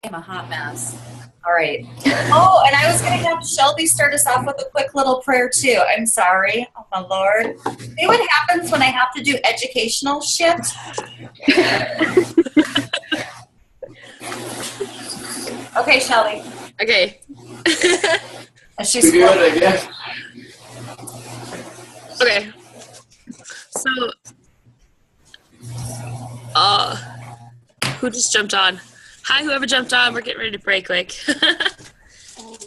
I'm a hot mess. All right. Oh, and I was going to have Shelby start us off with a quick little prayer too. I'm sorry. Oh my Lord. See what happens when I have to do educational shit? Okay, Shelby. Okay. She's good, I guess. Okay. So, who just jumped on? Hi, whoever jumped on. We're getting ready to break quick.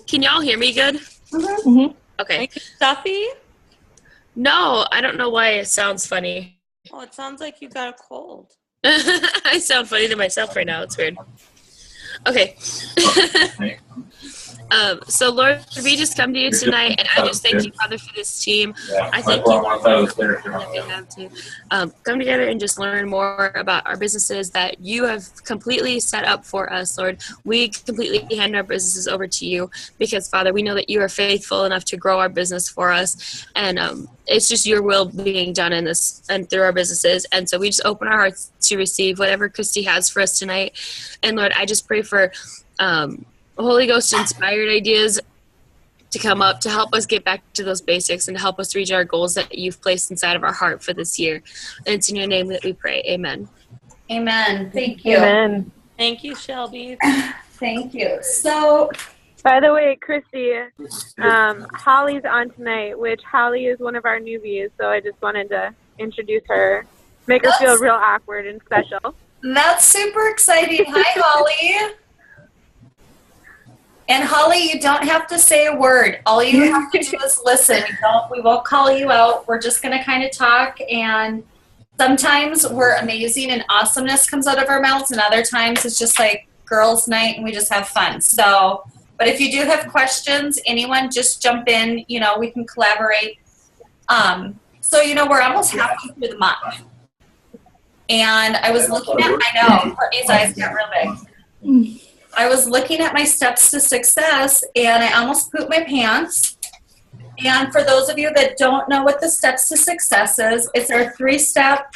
Can y'all hear me good? Mm-hmm. Okay. Like stuffy? No, I don't know why it sounds funny. Oh, it sounds like you got a cold. I sound funny to myself right now. It's weird. Okay. So, Lord, we just come to you tonight, and I just thank you, Father, for this team. I thank you, Lord, for that we have to come together and just learn more about our businesses that you have completely set up for us, Lord. We completely hand our businesses over to you because, Father, we know that you are faithful enough to grow our business for us, and it's just your will being done in this and through our businesses. And so we just open our hearts to receive whatever Christy has for us tonight. And, Lord, I just pray for Holy Ghost inspired ideas to come up to help us get back to those basics and to help us reach our goals that you've placed inside of our heart for this year. And it's in your name that we pray. Amen. Amen. Thank you. Amen. Thank you, Shelby. Thank you. So, By the way, Christy, Holly's on tonight, which Holly is one of our newbies, so I just wanted to introduce her, make her feel real awkward and special. that's super exciting. Hi, Holly. And Holly, you don't have to say a word. All you have to do is listen. We won't call you out. We're just going to kind of talk. And sometimes we're amazing and awesomeness comes out of our mouths. And other times it's just like girls' night and we just have fun. So, but if you do have questions, anyone just jump in. You know, we can collaborate. So, you know, we're almost halfway through the month. And I was looking at, I know, Courtney's eyes got real big. I was looking at my steps to success and I almost pooped my pants. And for those of you that don't know what the steps to success is, it's our 3-step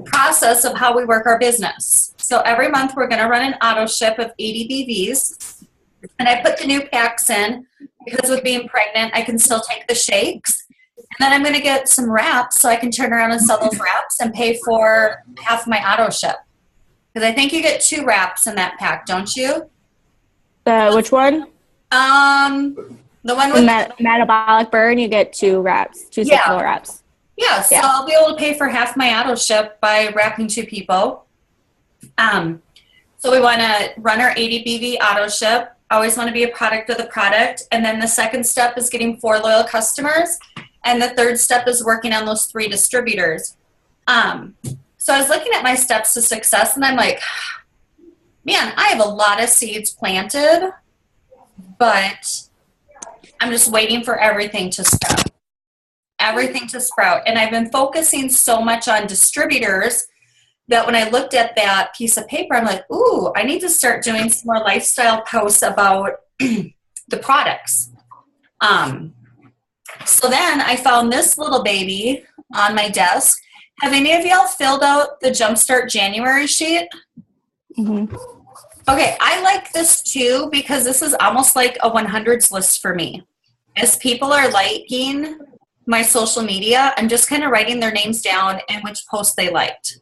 process of how we work our business. So every month we're going to run an auto ship of 80 BVs. And I put the new packs in because with being pregnant, I can still take the shakes. And then I'm going to get some wraps so I can turn around and sell those wraps and pay for half my auto ship. Because I think you get 2 wraps in that pack, don't you? Which one? The one with metabolic burn. You get 2 wraps, 2 6-kilo wraps. Yeah, so I'll be able to pay for half my auto ship by wrapping 2 people. So we want to run our 80 BV auto ship. Always want to be a product of the product. And then the second step is getting 4 loyal customers. And the third step is working on those 3 distributors. So I was looking at my steps to success and I'm like, man, I have a lot of seeds planted, but I'm just waiting for everything to sprout. Everything to sprout. And I've been focusing so much on distributors that when I looked at that piece of paper, I'm like, ooh, I need to start doing some more lifestyle posts about the products. So then I found this little baby on my desk. Have any of y'all filled out the Jumpstart January sheet? Mm-hmm. Okay, I like this too because this is almost like a 100s list for me. As people are liking my social media, I'm just kind of writing their names down and which post they liked.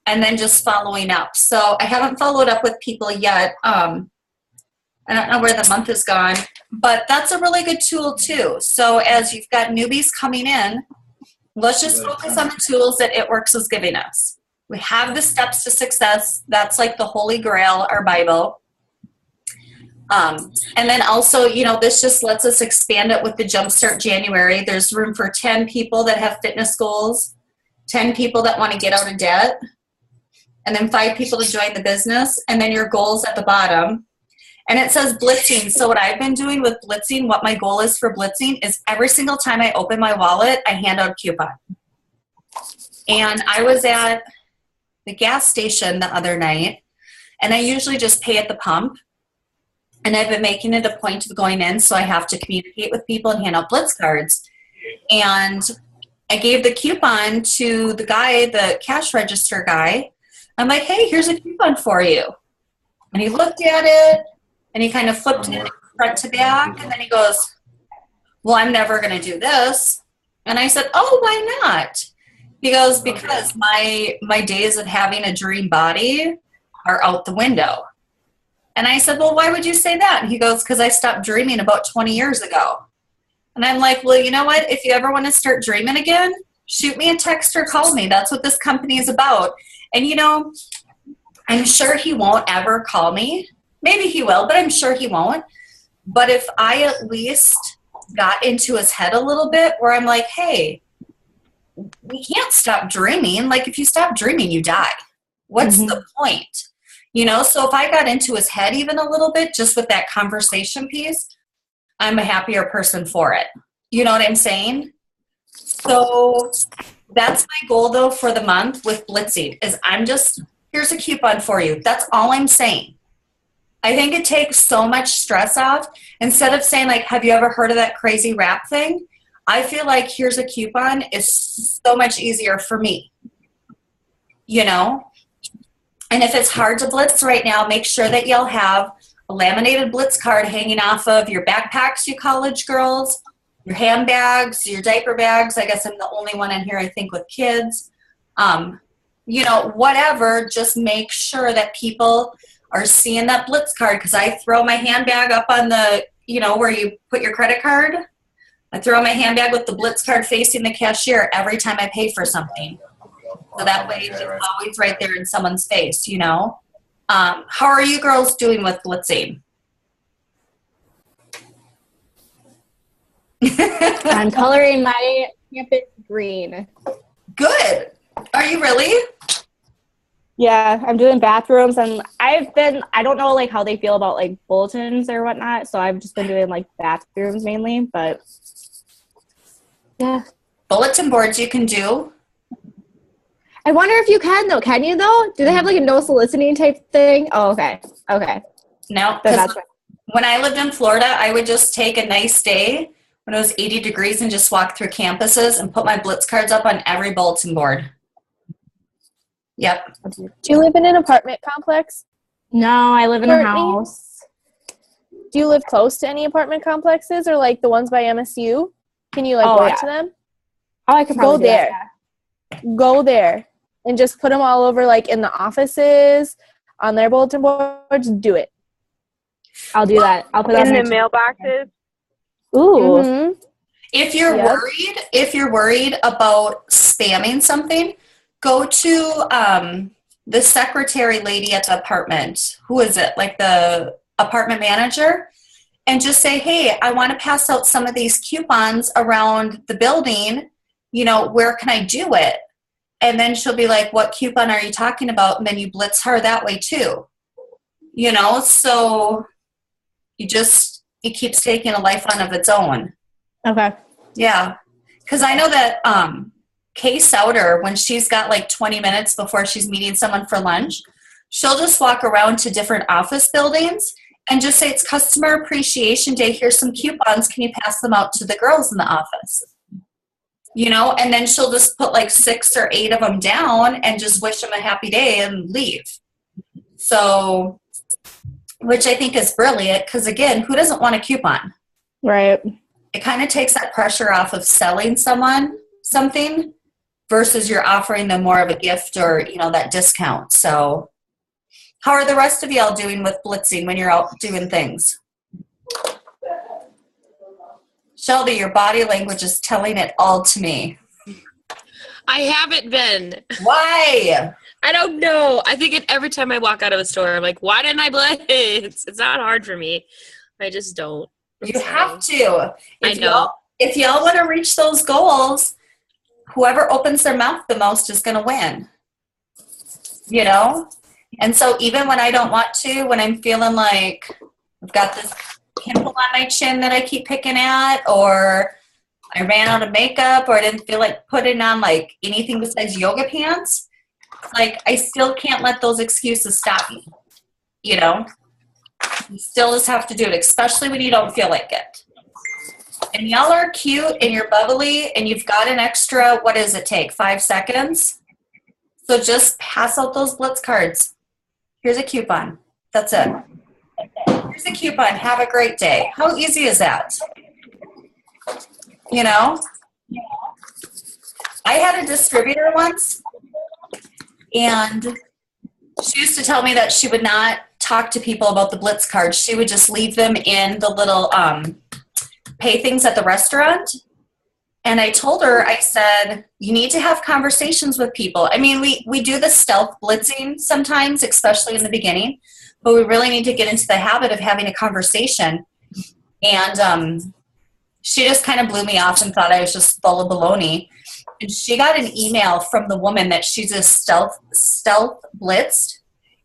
And then just following up. So I haven't followed up with people yet. I don't know where the month has gone. But that's a really good tool too. So as you've got newbies coming in, let's just focus on the tools that It Works is giving us. We have the steps to success. That's like the Holy Grail, our Bible. And then also, you know, this just lets us expand it with the Jumpstart January. There's room for 10 people that have fitness goals, 10 people that want to get out of debt, and then 5 people to join the business, and then your goals at the bottom. And it says blitzing. So what I've been doing with blitzing, what my goal is for blitzing is every single time I open my wallet, I hand out a coupon. And I was at the gas station the other night, and I usually just pay at the pump. And I've been making it a point of going in, so I have to communicate with people and hand out blitz cards. And I gave the coupon to the guy, the cash register guy. I'm like, hey, here's a coupon for you. And he looked at it, and he kind of flipped it front to back, and then he goes, well, I'm never going to do this. And I said, oh, why not? He goes, because my days of having a dream body are out the window. And I said, well, why would you say that? And he goes, because I stopped dreaming about 20 years ago. And I'm like, well, you know what? If you ever want to start dreaming again, shoot me a text or call me. That's what this company is about. And, you know, I'm sure he won't ever call me. Maybe he will, but I'm sure he won't. But if I at least got into his head a little bit where I'm like, hey, we can't stop dreaming. Like, if you stop dreaming, you die. What's the point? You know, so if I got into his head even a little bit, just with that conversation piece, I'm a happier person for it. You know what I'm saying? So that's my goal, though, for the month with Blitzing, is here's a coupon for you. That's all I'm saying. I think it takes so much stress off. Instead of saying, like, have you ever heard of that crazy rap thing? I feel like here's a coupon is so much easier for me. You know? And if it's hard to blitz right now, make sure that you'll have a laminated blitz card hanging off of your backpacks, you college girls, your handbags, your diaper bags. I guess I'm the only one in here, I think, with kids. You know, whatever, just make sure that people are seeing that blitz card, because I throw my handbag up on the, you know, where you put your credit card. I throw my handbag with the blitz card facing the cashier every time I pay for something. So that way it's always right there in someone's face, you know. How are you girls doing with blitzing? I'm coloring my campus green. Good. Are you really? Yeah, I'm doing bathrooms, and I don't know, like, how they feel about, like, bulletins or whatnot, so I've just been doing, like, bathrooms mainly, but, yeah. Bulletin boards you can do. I wonder if you can, though. Can you, though? Do they have, like, a no soliciting type thing? Oh, okay. Okay. No, because when I lived in Florida, I would just take a nice day when it was 80 degrees and just walk through campuses and put my blitz cards up on every bulletin board. Yep. Do you live in an apartment complex? No, I live in a house. Do you live close to any apartment complexes, or, like, the ones by MSU? Can you, like, walk to them? Oh, I could probably go there. Go there and just put them all over, like, in the offices, on their bulletin boards. Do it. I'll do that. I'll put in that the mailboxes. Ooh. If you're worried about spamming something, go to the secretary lady at the apartment. Who is it? Like the apartment manager? And just say, hey, I want to pass out some of these coupons around the building. You know, where can I do it? And then she'll be like, what coupon are you talking about? And then you blitz her that way too. You know, so it keeps taking a life on of its own. Okay. Yeah. Because I know that Kay Souter, when she's got like 20 minutes before she's meeting someone for lunch, she'll just walk around to different office buildings and just say, it's Customer Appreciation Day. Here's some coupons. Can you pass them out to the girls in the office? You know, and then she'll just put like 6 or 8 of them down and just wish them a happy day and leave. So, which I think is brilliant, because again, who doesn't want a coupon? Right. It kind of takes that pressure off of selling someone something versus you're offering them more of a gift or, you know, that discount. So how are the rest of y'all doing with blitzing when you're out doing things? Shelby, your body language is telling it all to me. I haven't been. Why? I don't know. I think every time I walk out of a store, I'm like, why didn't I blitz? It's not hard for me. I just don't. You have to. I know. If y'all want to reach those goals, whoever opens their mouth the most is going to win. You know? And so even when I don't want to, when I'm feeling like I've got this pimple on my chin that I keep picking at, or I ran out of makeup, or I didn't feel like putting on like anything besides yoga pants, like I still can't let those excuses stop me. You know? You still just have to do it, especially when you don't feel like it. And y'all are cute and you're bubbly and you've got an extra, what does it take, 5 seconds? So just pass out those blitz cards. Here's a coupon. That's it. Here's a coupon. Have a great day. How easy is that? You know? I had a distributor once, and she used to tell me that she would not talk to people about the Blitz cards. She would just leave them in the little pay things at the restaurant. And I told her, I said, you need to have conversations with people. I mean, we do the stealth blitzing sometimes, especially in the beginning, but we really need to get into the habit of having a conversation. And she just kind of blew me off and thought I was just full of baloney. And she got an email from the woman that she just stealth blitzed.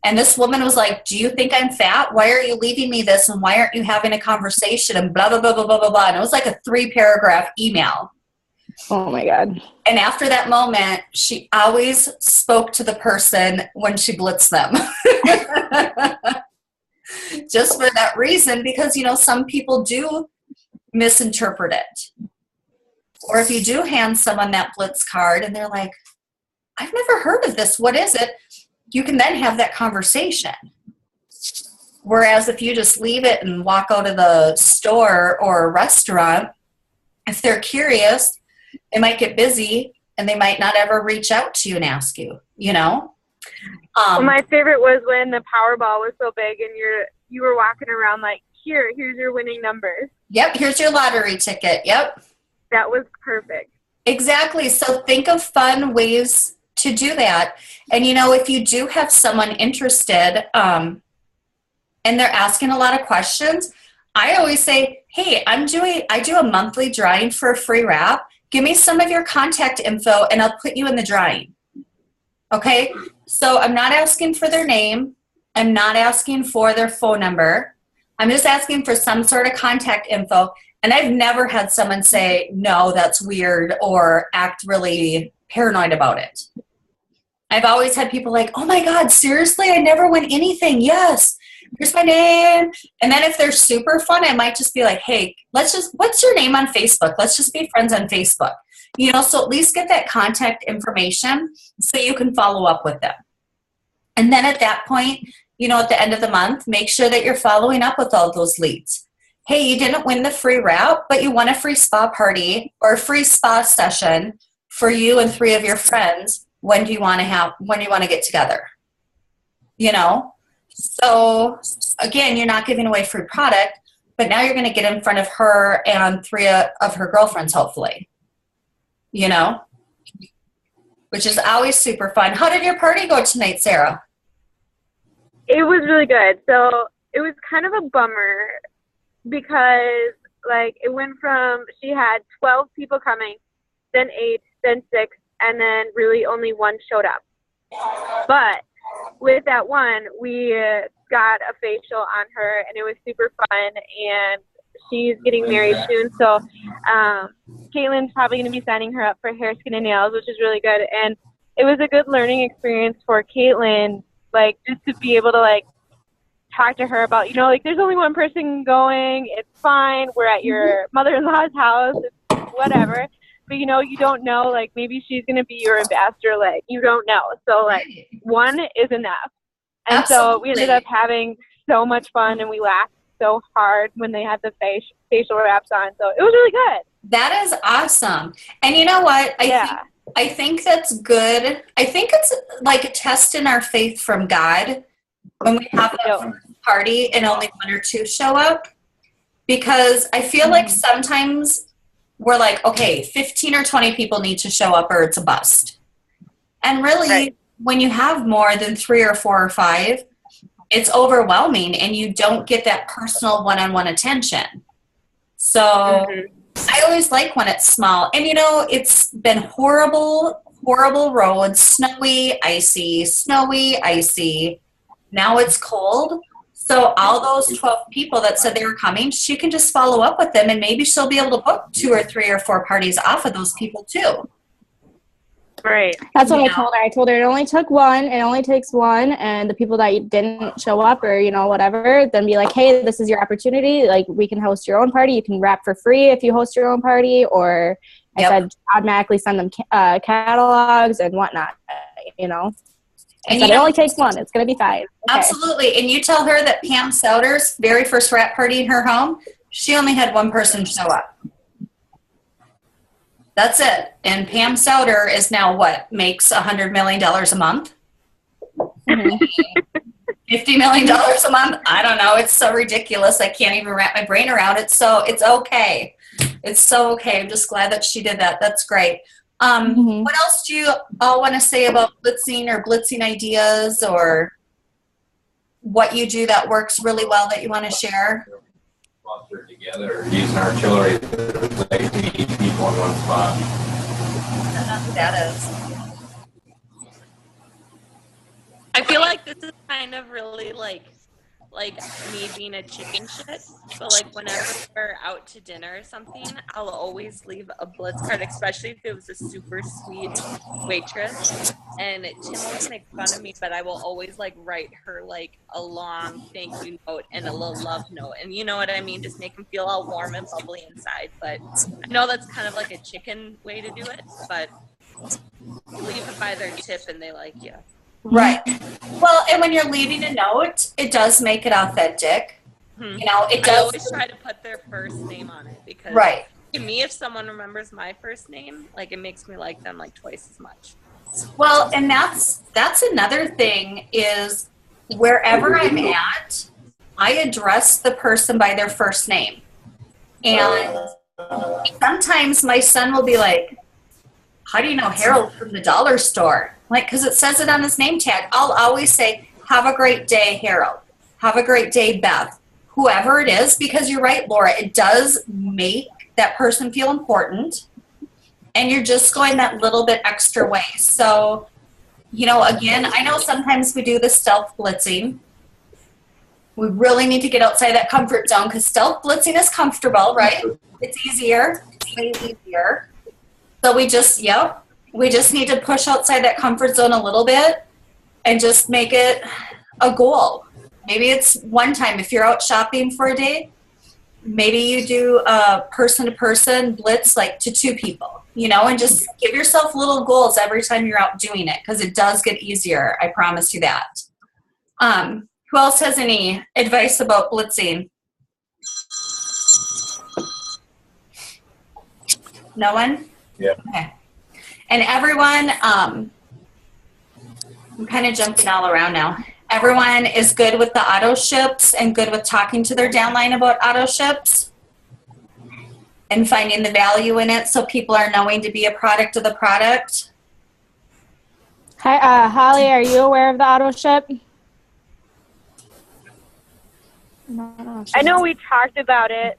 And this woman was like, do you think I'm fat? Why are you leaving me this? And why aren't you having a conversation? And blah, blah, blah, blah, blah, blah, blah. And it was like a 3-paragraph email. Oh my God. And after that moment, she always spoke to the person when she blitzed them. Just for that reason, because, you know, some people do misinterpret it. Or if you do hand someone that blitz card and they're like, I've never heard of this. What is it? You can then have that conversation. Whereas if you just leave it and walk out of the store or a restaurant, if they're curious, they might get busy and they might not ever reach out to you and ask you, you know? Well, my favorite was when the Powerball was so big and you were walking around like, here's your winning numbers. Yep, here's your lottery ticket. Yep. That was perfect. Exactly. So think of fun ways to do that. And, you know, if you do have someone interested and they're asking a lot of questions, I always say, hey, I do a monthly drawing for a free wrap. Give me some of your contact info and I'll put you in the drawing. Okay? So I'm not asking for their name. I'm not asking for their phone number. I'm just asking for some sort of contact info. And I've never had someone say, no, that's weird, or act really paranoid about it. I've always had people like, oh my God, seriously? I never win anything. Yes. Here's my name. And then if they're super fun, I might just be like, hey, what's your name on Facebook? Let's just be friends on Facebook. You know, so at least get that contact information so you can follow up with them. And then at that point, you know, at the end of the month, make sure that you're following up with all those leads. Hey, you didn't win the free route, but you won a free spa party or a free spa session for you and 3 of your friends. When do you want to get together? You know? So again, you're not giving away free product, but now you're going to get in front of her and 3 of her girlfriends, hopefully. You know? Which is always super fun. How did your party go tonight, Sarah? It was really good. So it was kind of a bummer because, like, it went from, she had 12 people coming, then 8, then 6, and then really only 1 showed up. But with that one, we got a facial on her, and it was super fun, and she's getting married soon. So Caitlin's probably going to be signing her up for hair, skin, and nails, which is really good. And it was a good learning experience for Caitlin, like, just to be able to, like, talk to her about, you know, like, there's only one person going. It's fine. We're at your mother-in-law's house. It's whatever. But, you know, you don't know, like, maybe she's going to be your ambassador. Like, you don't know. So, like, 1 is enough. And Absolutely. So we ended up having so much fun, and we laughed so hard when they had the facial wraps on. So it was really good. That is awesome. And you know what? I think that's good. I think it's like a test in our faith from God when we have a party and only 1 or 2 show up. Because I feel like sometimes we're like, okay, 15 or 20 people need to show up or it's a bust. And really, when you have more than 3 or 4 or 5, it's overwhelming and you don't get that personal one-on-one attention. So I always like when it's small. And, you know, it's been horrible roads, snowy, icy. Now it's cold. So all those 12 people that said they were coming, she can just follow up with them, and maybe she'll be able to book 2 or 3 or 4 parties off of those people too. Right. That's what I told her. I told her it only took 1. It only takes 1. And the people that didn't show up or, you know, whatever, then be like, hey, this is your opportunity. Like, we can host your own party. You can wrap for free if you host your own party. Or I said automatically send them catalogs and whatnot, you know. And it only takes one. It's going to be fine. Okay. Absolutely. And you tell her that Pam Souter's very first wrap party in her home, she only had one person show up. That's it. And Pam Souter is now what? Makes $100 million a month? $50 million a month? I don't know. It's so ridiculous. I can't even wrap my brain around it. So it's okay. It's so okay. I'm just glad that she did that. That's great. What else do you all want to say about blitzing or blitzing ideas, or what you do that works really well that you want to share? Cluster together, using artillery, like to each people in one spot. I don't know who that is. I feel like this is kind of really like me being a chicken shit. But like whenever we're out to dinner or something, I'll always leave a blitz card, especially if it was a super sweet waitress. And Tim always makes fun of me, but I will always like write her like a long thank you note and a little love note. And you know what I mean? Just make them feel all warm and bubbly inside. But I know that's kind of like a chicken way to do it, but you leave it by their tip and they like you. Right. Well, and when you're leaving a note, it does make it authentic. You know, it does. I always try to put their first name on it because to me, if someone remembers my first name, like it makes me like them like twice as much. Well, and that's another thing is wherever I'm at, I address the person by their first name. And sometimes my son will be like, how do you know Harold from the dollar store? Like, because it says it on his name tag. I'll always say, have a great day, Harold. Have a great day, Beth. Whoever it is, because you're right, Laura, it does make that person feel important. And you're just going that little bit extra way. So, you know, again, I know sometimes we do the stealth blitzing. We really need to get outside that comfort zone because stealth blitzing is comfortable, right? It's easier. It's way easier. So we just need to push outside that comfort zone a little bit and just make it a goal. Maybe it's one time if you're out shopping for a day, maybe you do a person-to-person blitz like to 2 people, you know, and just give yourself little goals every time you're out doing it because it does get easier. I promise you that. Who else has any advice about blitzing? No one? Yeah. Okay. And everyone, I'm kind of jumping all around now. Everyone is good with the auto ships and good with talking to their downline about auto ships and finding the value in it so people are knowing to be a product of the product. Hi, Holly, are you aware of the auto ship? No, I know we talked about it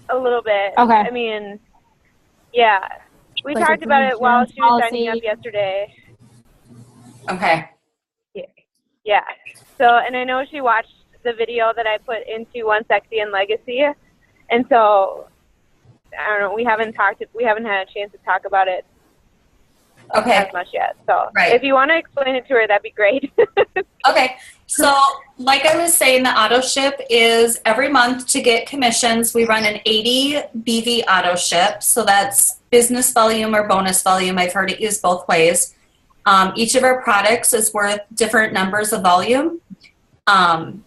a little bit. Okay. I mean, yeah. We Like talked a about it while she was signing policy. up yesterday. Okay. Yeah. So, and I know she watched the video that I put into One Sexy and Legacy. And so, I don't know, we haven't had a chance to talk about it as much yet. So, if you want to explain it to her, that'd be great. Okay. So, like I was saying, the auto ship is every month to get commissions. We run an 80 BV auto ship. So that's business volume or bonus volume. I've heard it used both ways. Each of our products is worth different numbers of volume. And,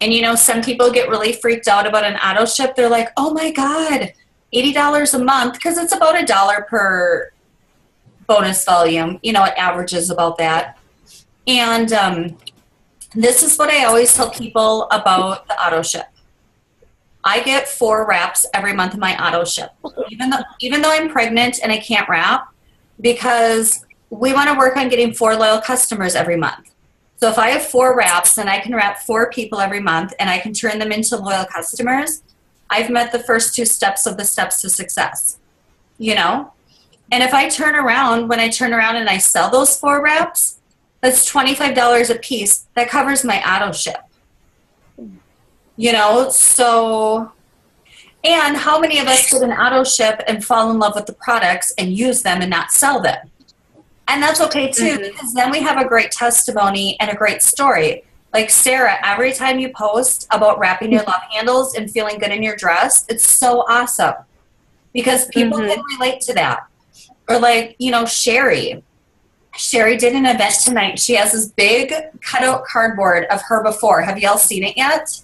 you know, some people get really freaked out about an auto ship. They're like, oh, my God, $80 a month, because it's about $1 per bonus volume. You know, it averages about that. And this is what I always tell people about the auto ship. I get 4 wraps every month in my auto ship, even though I'm pregnant and I can't wrap, because we want to work on getting 4 loyal customers every month. So if I have 4 wraps, then I can wrap 4 people every month and I can turn them into loyal customers. I've met the first 2 steps of the steps to success, you know? And if I turn around, when I turn around and I sell those 4 wraps, that's $25 a piece. That covers my auto ship. You know, so, and how many of us get an auto ship and fall in love with the products and use them and not sell them? And that's okay too, because then we have a great testimony and a great story. Like Sarah, every time you post about wrapping your love handles and feeling good in your dress, it's so awesome because people can relate to that. Or like, you know, Sherry Sherry did an event tonight. She has this big cutout cardboard of her before. Have y'all seen it yet?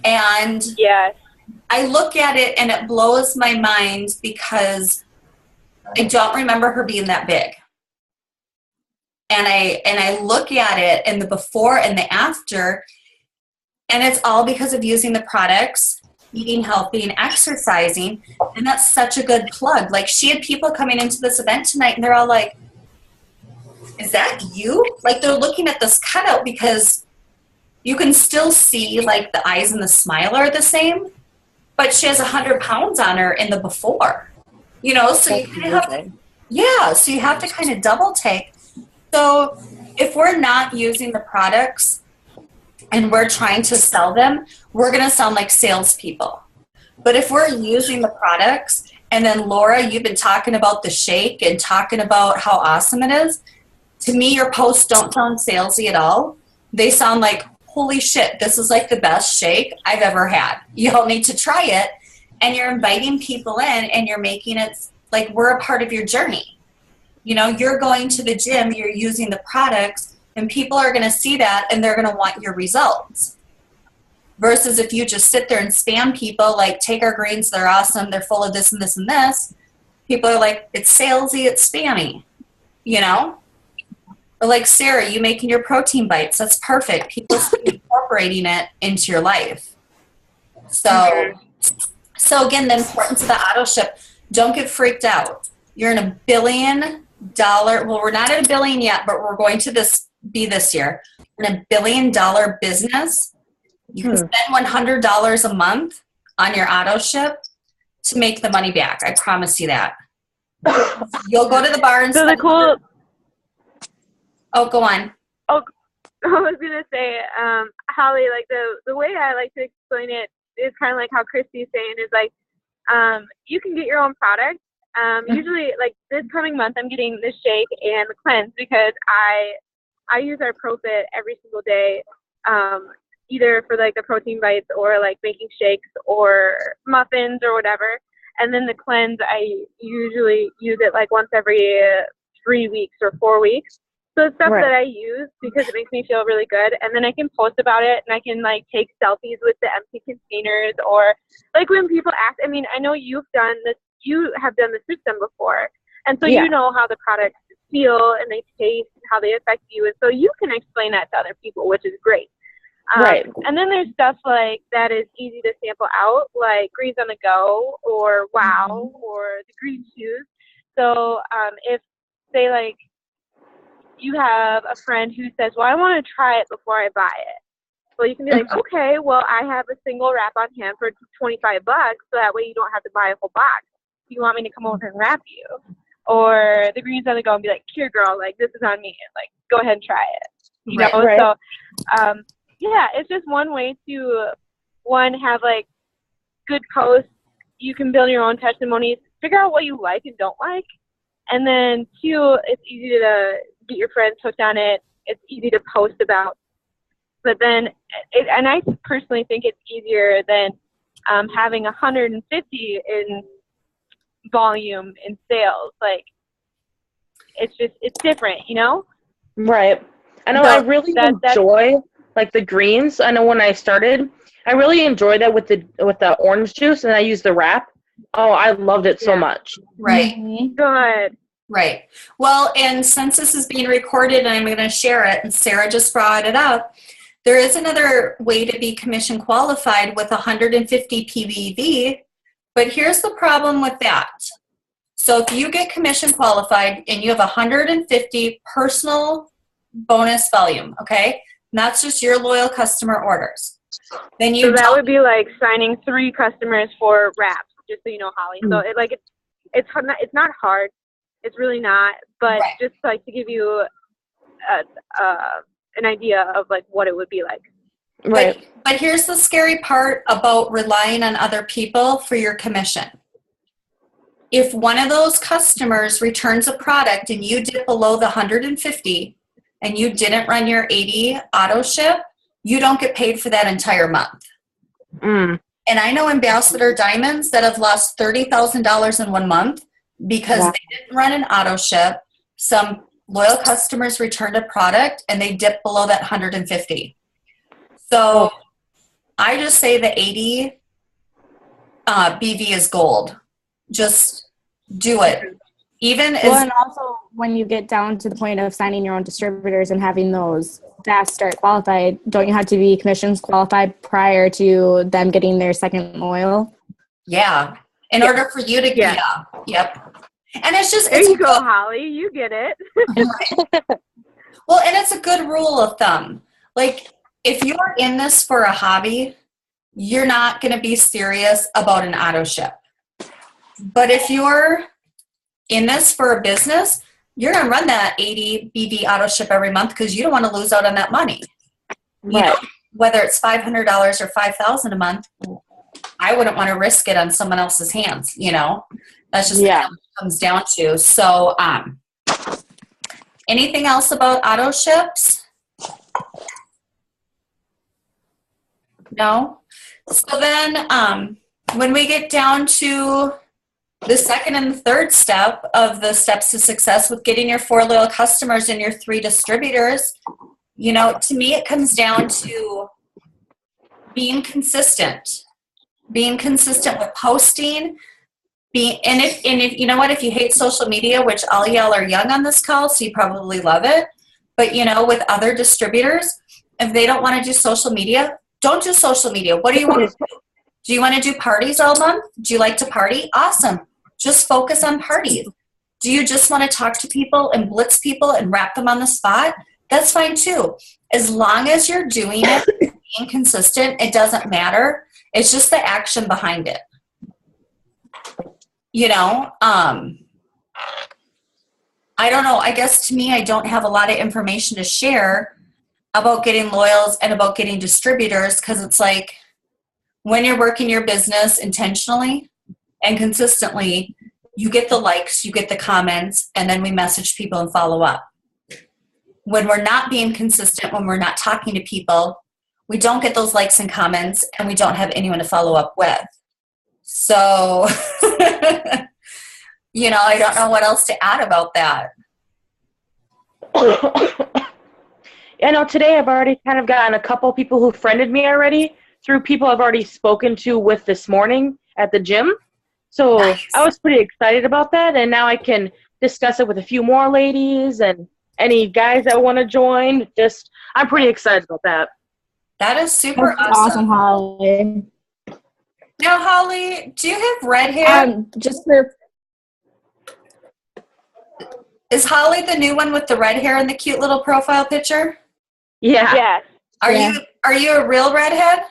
And Yes. I look at it and it blows my mind because I don't remember her being that big. And I look at it and the before and the after, and it's all because of using the products, eating healthy and exercising. And that's such a good plug. Like, she had people coming into this event tonight and they're all like, is that you? Like, they're looking at this cutout because you can still see like the eyes and the smile are the same, but she has 100 pounds on her in the before, you know, so you kind of have, yeah, so you have to kind of double take. So if we're not using the products and we're trying to sell them, we're going to sound like salespeople. But if we're using the products, and then Laura, you've been talking about the shake and talking about how awesome it is, to me, your posts don't sound salesy at all. They sound like, holy shit, this is like the best shake I've ever had. You'll need to try it. And you're inviting people in and you're making it like we're a part of your journey. You know, you're going to the gym, you're using the products, and people are going to see that and they're going to want your results. Versus if you just sit there and spam people, like, take our greens, they're awesome, they're full of this and this and this. People are like, it's salesy, it's spammy, you know? Or like, Sarah, you making your protein bites, that's perfect. People incorporating it into your life. So again, the importance of the auto ship, don't get freaked out. You're in $1 billion, well, we're not at $1 billion yet, but we're going to be this year. In $1 billion business, you can spend $100 a month on your auto ship to make the money back. I promise you that. You'll go to the bar and So the cool. Oh, go on. Oh, I was gonna say, Holly, like the way I like to explain it is kind of like how Christy's saying is like, you can get your own product. Usually, like this coming month, I'm getting the shake and the cleanse because I use our Profit every single day, either for like the protein bites or like making shakes or muffins or whatever. And then the cleanse, I usually use it like once every 3 weeks or 4 weeks. So it's stuff that I use because it makes me feel really good. And then I can post about it and I can like take selfies with the empty containers, or like when people ask, I mean, I know you have done the system before. And so you know how the products feel and they taste, how they affect you. And so you can explain that to other people, which is great. And then there's stuff like that is easy to sample out, like Greens on the Go or Wow or the Green Shoes. So if say like you have a friend who says, well, I want to try it before I buy it. Well, you can be like, okay, well, I have a single wrap on hand for $25, so that way you don't have to buy a whole box. You want me to come over and wrap you? Or the Greens on the Go and be like, here, girl, like, this is on me. Like, go ahead and try it. You know? So, yeah, it's just one way to, have, like, good posts. You can build your own testimonies. Figure out what you like and don't like. And then, 2, it's easy to get your friends hooked on it. It's easy to post about. But then, and I personally think it's easier than having 150 in volume in sales. Like, it's different, you know? Right. I know. So I really enjoy like the greens. I know when I started, I really enjoyed that with the orange juice, and I used the wrap. Oh, I loved it so much. Right. Good. Right. Well, and since this is being recorded and I'm going to share it, and Sarah just brought it up, there is another way to be commission qualified with 150 PBV, but here's the problem with that. So if you get commission qualified and you have 150 personal bonus volume, okay, and that's just your loyal customer orders. Then you so that would be like signing 3 customers for wraps, just so you know, Holly. So it's not hard. It's really not, but just like to give you an idea of like what it would be like. Right. But here's the scary part about relying on other people for your commission. If one of those customers returns a product and you dip below the 150 and you didn't run your 80 auto ship, you don't get paid for that entire month. And I know Ambassador Diamonds that have lost $30,000 in 1 month because they didn't run an auto ship. some loyal customers returned a product and they dipped below that 150. So I just say the 80 BV is gold. Just do it. And also when you get down to the point of signing your own distributors and having those fast start qualified, don't you have to be commissions qualified prior to them getting their second loyal? Yeah. In order for you to yep. And it's just there you go, Holly. You get it. Well, and it's a good rule of thumb. Like, if you're in this for a hobby, you're not going to be serious about an auto ship. But if you're in this for a business, you're going to run that 80 BV auto ship every month because you don't want to lose out on that money. You know, whether it's $500 or $5,000 a month, I wouldn't want to risk it on someone else's hands. You know, that's just what it comes down to. So, anything else about auto ships? No. So then, when we get down to the second and the third step of the steps to success with getting your 4 loyal customers and your 3 distributors, you know, to me, it comes down to being consistent with posting. And if you know what, if you hate social media, which all y'all are young on this call, so you probably love it, but you know, with other distributors, if they don't want to do social media, don't do social media. What do you want to do? Do you want to do parties all month? Do you like to party? Awesome. Just focus on parties. Do you just want to talk to people and blitz people and wrap them on the spot? That's fine too. As long as you're doing it, being consistent, it doesn't matter. It's just the action behind it. You know, I don't know. I guess to me, I don't have a lot of information to share about getting loyals and about getting distributors, because it's like when you're working your business intentionally and consistently, you get the likes, you get the comments, and then we message people and follow up. When we're not being consistent, when we're not talking to people, we don't get those likes and comments, and we don't have anyone to follow up with. So, you know, I don't know what else to add about that. Yeah, no, today I've already kind of gotten a couple people who friended me already through people I've already spoken to with this morning at the gym. So nice. I was pretty excited about that, and now I can discuss it with a few more ladies and any guys that want to join. Just, I'm pretty excited about that. That is super awesome, Holly. Now, Holly, do you have red hair? Just for... Is Holly the new one with the red hair and the cute little profile picture? Yeah. Yes. Are you a real redhead?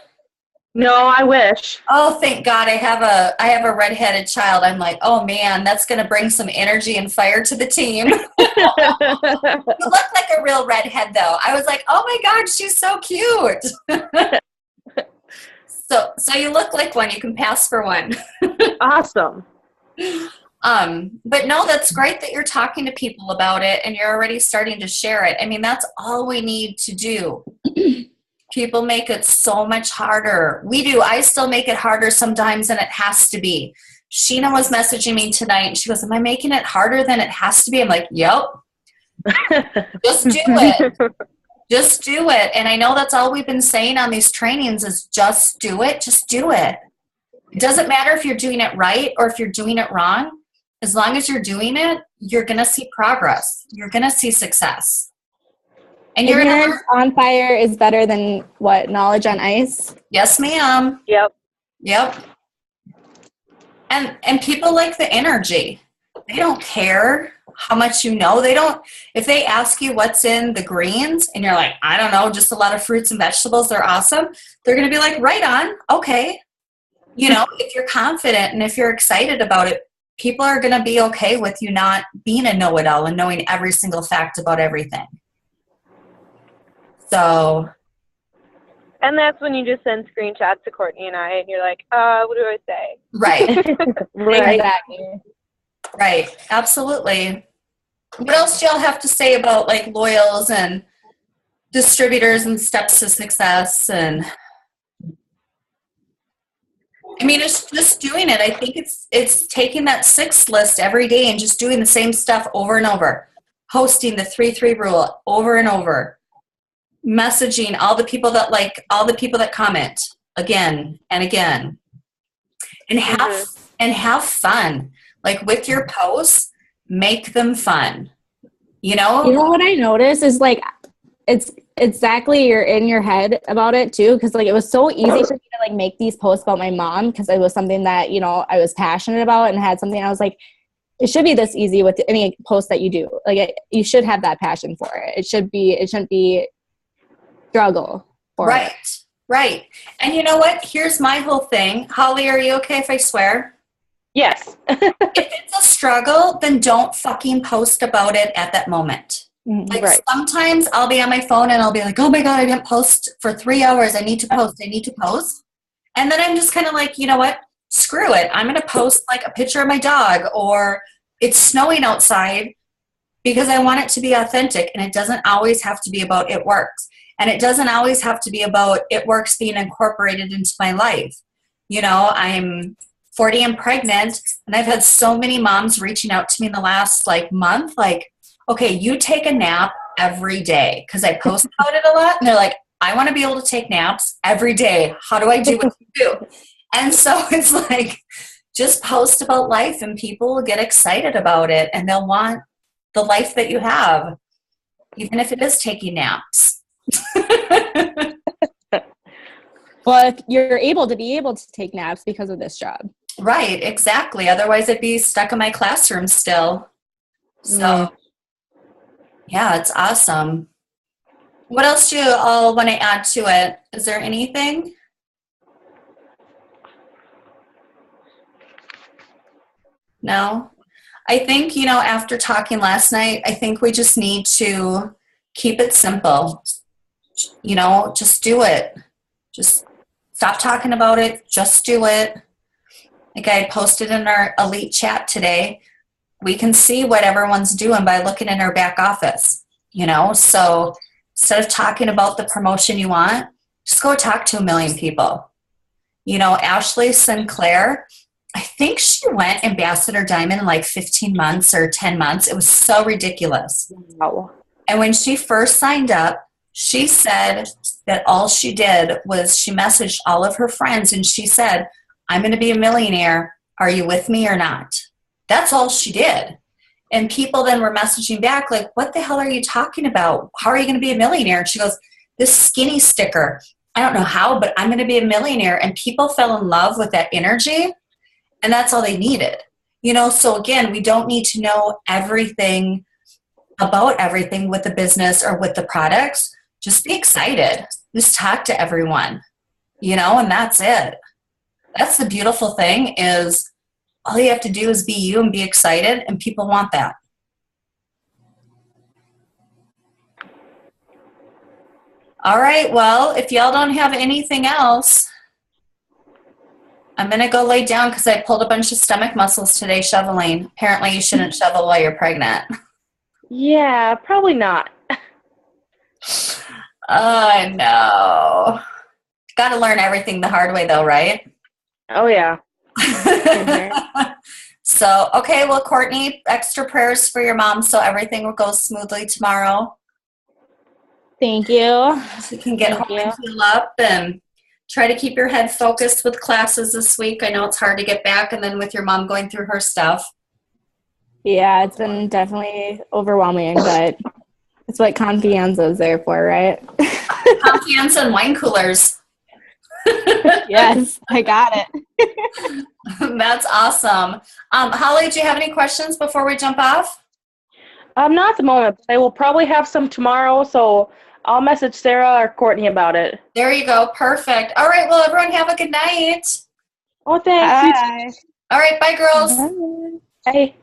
No, I wish. Oh, thank God. I have a redheaded child. I'm like, oh man, that's going to bring some energy and fire to the team. You look like a real redhead though. I was like, oh my God, she's so cute. So you look like one. You can pass for one. Awesome. But no, that's great that you're talking to people about it and you're already starting to share it. I mean, that's all we need to do. People make it so much harder. We do. I still make it harder sometimes than it has to be. Sheena was messaging me tonight and she goes, am I making it harder than it has to be? I'm like, yep. Just do it. Just do it. And I know that's all we've been saying on these trainings is just do it. Just do it. It doesn't matter if you're doing it right or if you're doing it wrong. As long as you're doing it, you're going to see progress. You're going to see success. And you're on fire is better than what? Knowledge on ice? Yes, ma'am. Yep. And people like the energy. They don't care how much you know. They don't, if they ask you what's in the greens and you're like, I don't know, just a lot of fruits and vegetables, they're awesome. They're going to be like, right on. Okay. You know, if you're confident and if you're excited about it, people are going to be okay with you not being a know-it-all and knowing every single fact about everything. So. And that's when you just send screenshots to Courtney and I, and you're like, what do I say? Right. Right. Exactly. Right. Absolutely. What else do y'all have to say about like loyals and distributors and steps to success? And I mean, it's just doing it. I think it's taking that 6 list every day and just doing the same stuff over and over. posting the 3-3 rule over and over, messaging all the people that like, all the people that comment again and again, and have fun. Like with your posts, make them fun. You know what I noticed is like it's exactly you're in your head about it too, because like it was so easy for me to like make these posts about my mom because it was something that, you know, I was passionate about and had something I was like, it should be this easy with any post that you do. Like you should have that passion for it. It shouldn't be struggle for it. Right. And you know what? Here's my whole thing. Holly, are you okay if I swear? Yes. If it's a struggle, then don't fucking post about it at that moment. Like sometimes I'll be on my phone and I'll be like, oh my God, I didn't post for 3 hours. I need to post. And then I'm just kind of like, you know what? Screw it. I'm going to post like a picture of my dog, or it's snowing outside, because I want it to be authentic. And it doesn't always have to be about It Works. And it doesn't always have to be about It Works being incorporated into my life. You know, I'm 40 and pregnant, and I've had so many moms reaching out to me in the last like month, like, okay, you take a nap every day, because I post about it a lot, and they're like, I want to be able to take naps every day. How do I do what you do? And so it's like, just post about life and people will get excited about it, and they'll want the life that you have, even if it is taking naps. Well, if you're able to take naps because of this job. Right, exactly. Otherwise, I'd be stuck in my classroom still. So, yeah, it's awesome. What else do you all want to add to it? Is there anything? No? I think, you know, after talking last night, I think we just need to keep it simple. You know, just do it. Just stop talking about it. Just do it. Like I posted in our elite chat today, we can see what everyone's doing by looking in our back office, you know? So instead of talking about the promotion you want, just go talk to 1 million people. You know, Ashley Sinclair, I think she went Ambassador Diamond in like 15 months or 10 months. It was so ridiculous. Wow. And when she first signed up, she said that all she did was she messaged all of her friends and she said, I'm going to be a millionaire. Are you with me or not? That's all she did. And people then were messaging back like, what the hell are you talking about? How are you going to be a millionaire? And she goes, this skinny sticker. I don't know how, but I'm going to be a millionaire. And people fell in love with that energy. And that's all they needed. You know, so again, we don't need to know everything about everything with the business or with the products. Just be excited. Just talk to everyone, you know, and that's it. That's the beautiful thing is all you have to do is be you and be excited, and people want that. All right, well, if y'all don't have anything else, I'm going to go lay down because I pulled a bunch of stomach muscles today shoveling. Apparently you shouldn't shovel while you're pregnant. Yeah, probably not. I know. Got to learn everything the hard way though, right? Oh, yeah. So, okay, well, Courtney, extra prayers for your mom so everything will go smoothly tomorrow. Thank you. So you can get home and heal up and try to keep your head focused with classes this week. I know it's hard to get back, and then with your mom going through her stuff. Yeah, it's been definitely overwhelming, but it's what Confianza is there for, right? Confianza and wine coolers. Yes, I got it. That's awesome. Holly, do you have any questions before we jump off? Not at the moment. I will probably have some tomorrow, so I'll message Sarah or Courtney about it. There you go. Perfect. All right. Well, everyone have a good night. Oh, thanks. Bye. All right. Bye, girls. Bye.